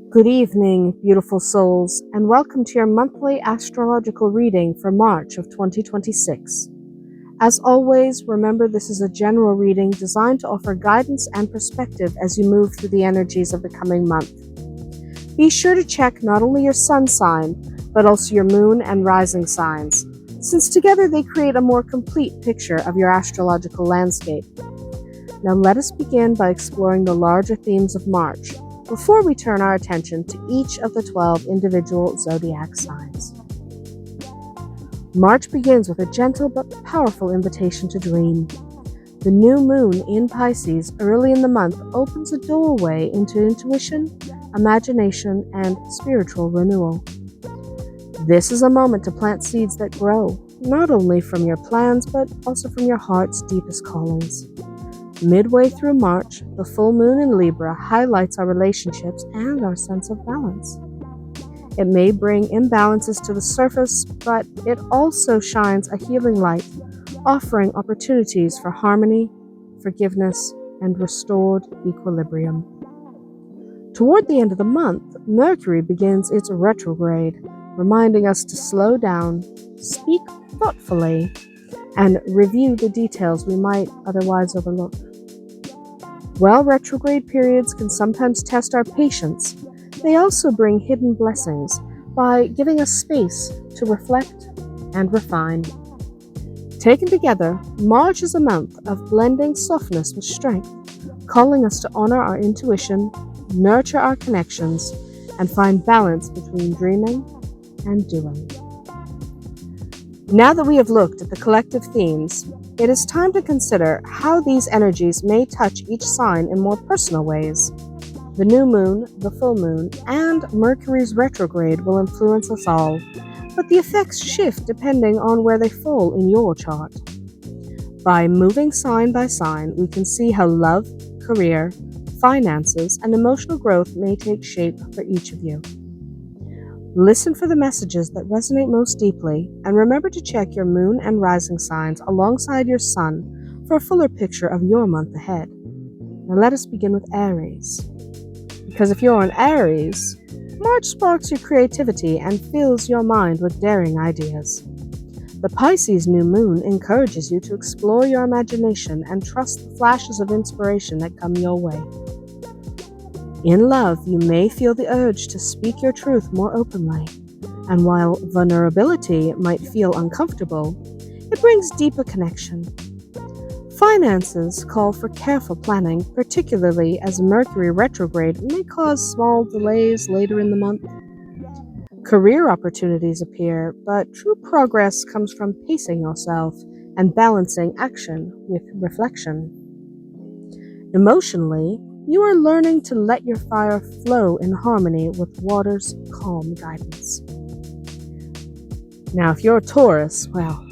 Good evening, beautiful souls, and welcome to your monthly astrological reading for March of 2026. As always, remember this is a general reading designed to offer guidance and perspective as you move through the energies of the coming month. Be sure to check not only your sun sign, but also your moon and rising signs, since together they create a more complete picture of your astrological landscape. Now let us begin by exploring the larger themes of March, before we turn our attention to each of the 12 individual zodiac signs. March begins with a gentle but powerful invitation to dream. The new moon in Pisces early in the month opens a doorway into intuition, imagination, and spiritual renewal. This is a moment to plant seeds that grow, not only from your plans, but also from your heart's deepest callings. Midway through March, the full moon in Libra highlights our relationships and our sense of balance. It may bring imbalances to the surface, but it also shines a healing light, offering opportunities for harmony, forgiveness, and restored equilibrium. Toward the end of the month, Mercury begins its retrograde, reminding us to slow down, speak thoughtfully, and review the details we might otherwise overlook. While retrograde periods can sometimes test our patience, they also bring hidden blessings by giving us space to reflect and refine. Taken together, March is a month of blending softness with strength, calling us to honor our intuition, nurture our connections, and find balance between dreaming and doing. Now that we have looked at the collective themes, it is time to consider how these energies may touch each sign in more personal ways. The new moon, the full moon, and Mercury's retrograde will influence us all, but the effects shift depending on where they fall in your chart. By moving sign by sign, we can see how love, career, finances, and emotional growth may take shape for each of you. Listen for the messages that resonate most deeply, and remember to check your moon and rising signs alongside your sun for a fuller picture of your month ahead. Now let us begin with Aries. Because if you're an Aries, March sparks your creativity and fills your mind with daring ideas. The Pisces New Moon encourages you to explore your imagination and trust the flashes of inspiration that come your way. In love, you may feel the urge to speak your truth more openly, and while vulnerability might feel uncomfortable, it brings deeper connection. Finances call for careful planning, particularly as Mercury retrograde may cause small delays later in the month. Career opportunities appear, but true progress comes from pacing yourself and balancing action with reflection. Emotionally, you are learning to let your fire flow in harmony with water's calm guidance. Now, if you're a Taurus, well,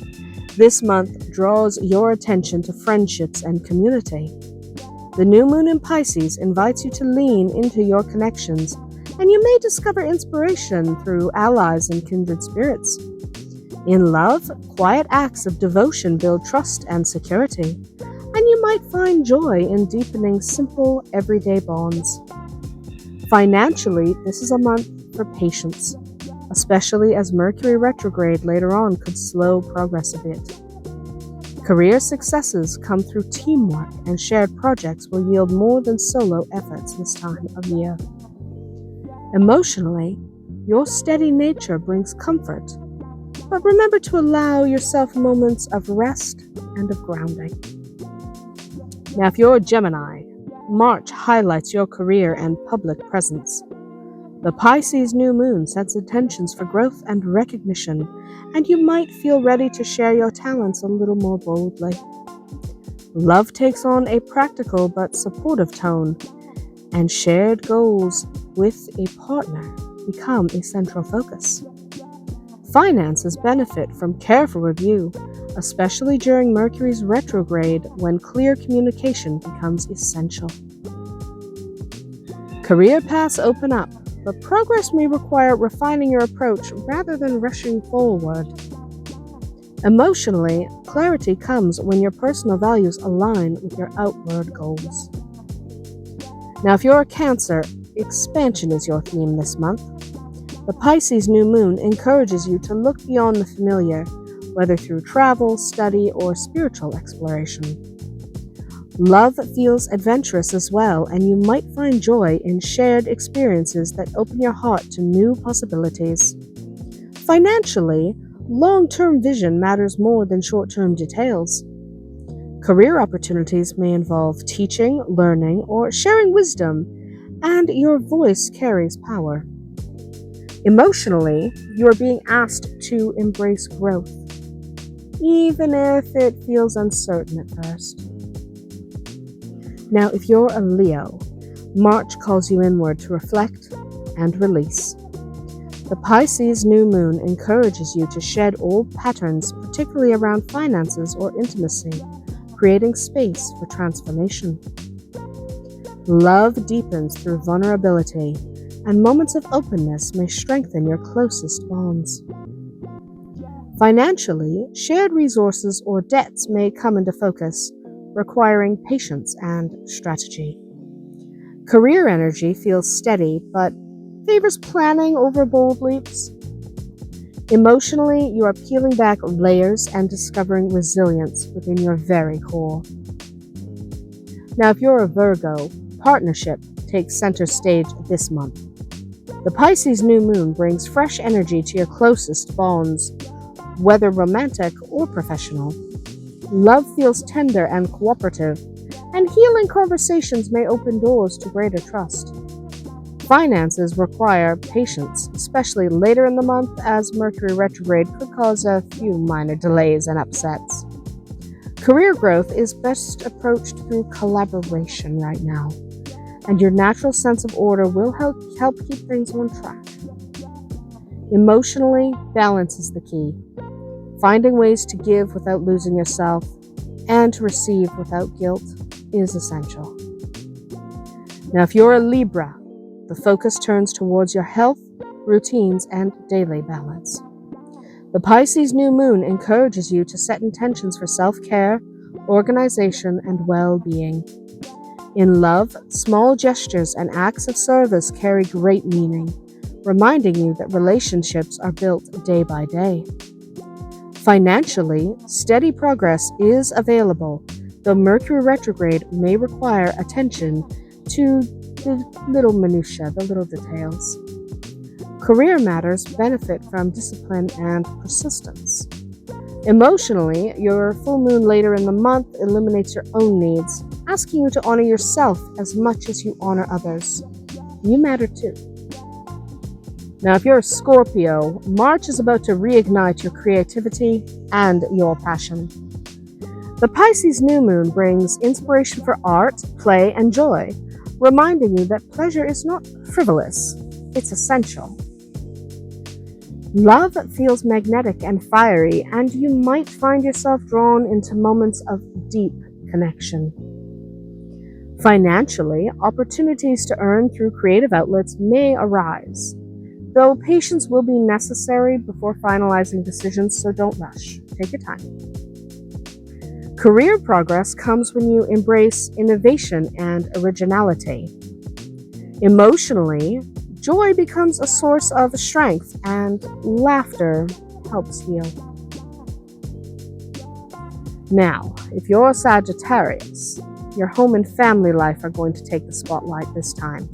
this month draws your attention to friendships and community. The new moon in Pisces invites you to lean into your connections, and you may discover inspiration through allies and kindred spirits. In love, quiet acts of devotion build trust and security, and you might find joy in deepening simple, everyday bonds. Financially, this is a month for patience, especially as Mercury retrograde later on could slow progress a bit. Career successes come through teamwork, and shared projects will yield more than solo efforts this time of year. Emotionally, your steady nature brings comfort, but remember to allow yourself moments of rest and of grounding. Now, if you're a Gemini, March highlights your career and public presence. The Pisces New Moon sets intentions for growth and recognition, and you might feel ready to share your talents a little more boldly. Love takes on a practical but supportive tone, and shared goals with a partner become a central focus. Finances benefit from careful review, especially during Mercury's retrograde when clear communication becomes essential. Career paths open up, but progress may require refining your approach rather than rushing forward. Emotionally, clarity comes when your personal values align with your outward goals. Now, if you're a Cancer, expansion is your theme this month. The Pisces New Moon encourages you to look beyond the familiar, whether through travel, study, or spiritual exploration. Love feels adventurous as well, and you might find joy in shared experiences that open your heart to new possibilities. Financially, long-term vision matters more than short-term details. Career opportunities may involve teaching, learning, or sharing wisdom, and your voice carries power. Emotionally, you are being asked to embrace growth, even if it feels uncertain at first. Now, if you're a Leo, March calls you inward to reflect and release. The Pisces New Moon encourages you to shed old patterns, particularly around finances or intimacy, creating space for transformation. Love deepens through vulnerability, and moments of openness may strengthen your closest bonds. Financially, shared resources or debts may come into focus, requiring patience and strategy. Career energy feels steady, but favors planning over bold leaps. Emotionally, you are peeling back layers and discovering resilience within your very core. Now, if you're a Virgo, partnership takes center stage this month. The Pisces New Moon brings fresh energy to your closest bonds, whether romantic or professional. Love feels tender and cooperative, and healing conversations may open doors to greater trust. Finances require patience, especially later in the month, as Mercury retrograde could cause a few minor delays and upsets. Career growth is best approached through collaboration right now, and your natural sense of order will help keep things on track. Emotionally, balance is the key. Finding ways to give without losing yourself and to receive without guilt is essential. Now, if you're a Libra, the focus turns towards your health, routines, and daily balance. The Pisces New Moon encourages you to set intentions for self-care, organization, and well-being. In love, small gestures and acts of service carry great meaning, reminding you that relationships are built day by day. Financially, steady progress is available, though Mercury retrograde may require attention to the little minutiae, the little details. Career matters benefit from discipline and persistence. Emotionally, your full moon later in the month illuminates your own needs, asking you to honor yourself as much as you honor others. You matter too. Now, if you're a Scorpio, March is about to reignite your creativity and your passion. The Pisces New Moon brings inspiration for art, play, and joy, reminding you that pleasure is not frivolous, it's essential. Love feels magnetic and fiery, and you might find yourself drawn into moments of deep connection. Financially, opportunities to earn through creative outlets may arise, though patience will be necessary before finalizing decisions, so don't rush. Take your time. Career progress comes when you embrace innovation and originality. Emotionally, joy becomes a source of strength, and laughter helps heal. Now, if you're a Sagittarius, your home and family life are going to take the spotlight this time.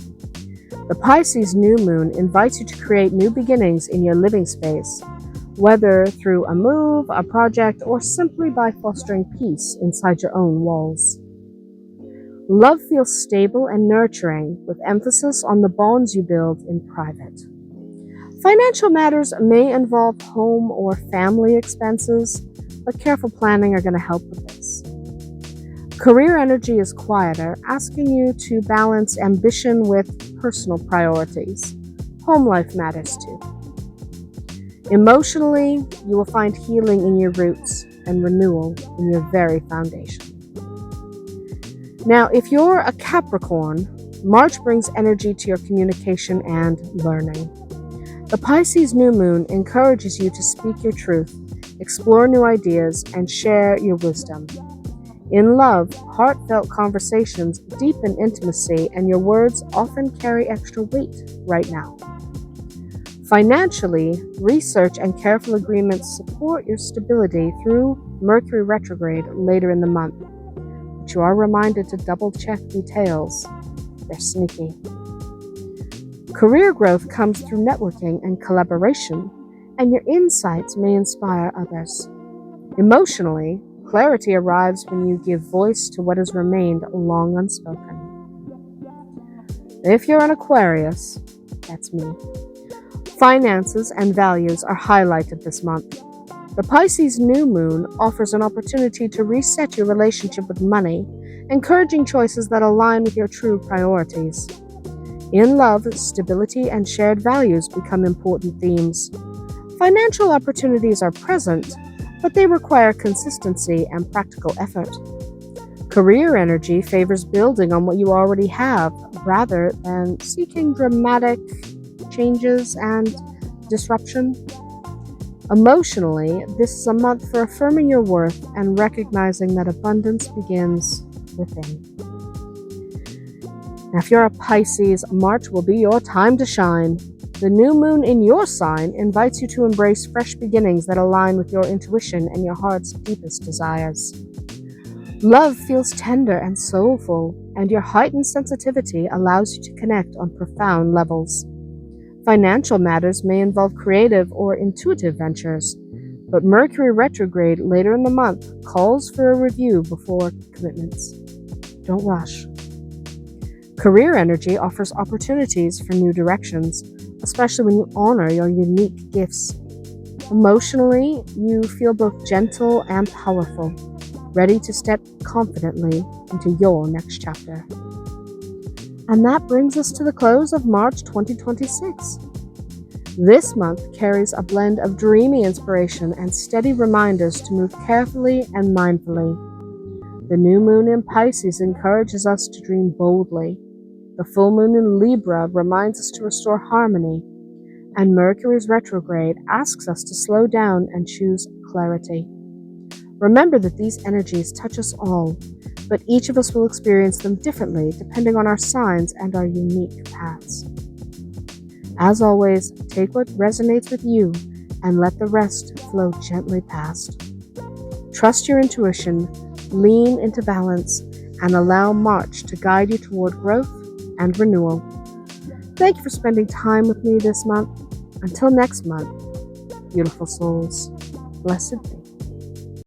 The Pisces New Moon invites you to create new beginnings in your living space, whether through a move, a project, or simply by fostering peace inside your own walls. Love feels stable and nurturing, with emphasis on the bonds you build in private. Financial matters may involve home or family expenses, but careful planning are going to help with this. Career energy is quieter, asking you to balance ambition with personal priorities. Home life matters too. Emotionally, you will find healing in your roots and renewal in your very foundation. Now, if you're a Capricorn, March brings energy to your communication and learning. The Pisces New Moon encourages you to speak your truth, explore new ideas, and share your wisdom. In love, heartfelt conversations deepen intimacy, and your words often carry extra weight right now. Financially, research and careful agreements support your stability through Mercury retrograde later in the month. But you are reminded to double-check details. They're sneaky. Career growth comes through networking and collaboration, and your insights may inspire others. Emotionally, clarity arrives when you give voice to what has remained long unspoken. If you're an Aquarius, that's me. Finances and values are highlighted this month. The Pisces New Moon offers an opportunity to reset your relationship with money, encouraging choices that align with your true priorities. In love, stability and shared values become important themes. Financial opportunities are present, but they require consistency and practical effort. Career energy favors building on what you already have rather than seeking dramatic changes and disruption. Emotionally, this is a month for affirming your worth and recognizing that abundance begins within. Now, if you're a Pisces, March will be your time to shine. The new moon in your sign invites you to embrace fresh beginnings that align with your intuition and your heart's deepest desires. Love feels tender and soulful, and your heightened sensitivity allows you to connect on profound levels. Financial matters may involve creative or intuitive ventures, but Mercury retrograde later in the month calls for a review before commitments. Don't rush. Career energy offers opportunities for new directions, especially when you honor your unique gifts. Emotionally, you feel both gentle and powerful, ready to step confidently into your next chapter. And that brings us to the close of March 2026. This month carries a blend of dreamy inspiration and steady reminders to move carefully and mindfully. The new moon in Pisces encourages us to dream boldly. The full moon in Libra reminds us to restore harmony, and Mercury's retrograde asks us to slow down and choose clarity. Remember that these energies touch us all, but each of us will experience them differently depending on our signs and our unique paths. As always, take what resonates with you and let the rest flow gently past. Trust your intuition, lean into balance, and allow March to guide you toward growth and renewal. Thank you for spending time with me this month. Until next month, beautiful souls, blessed be.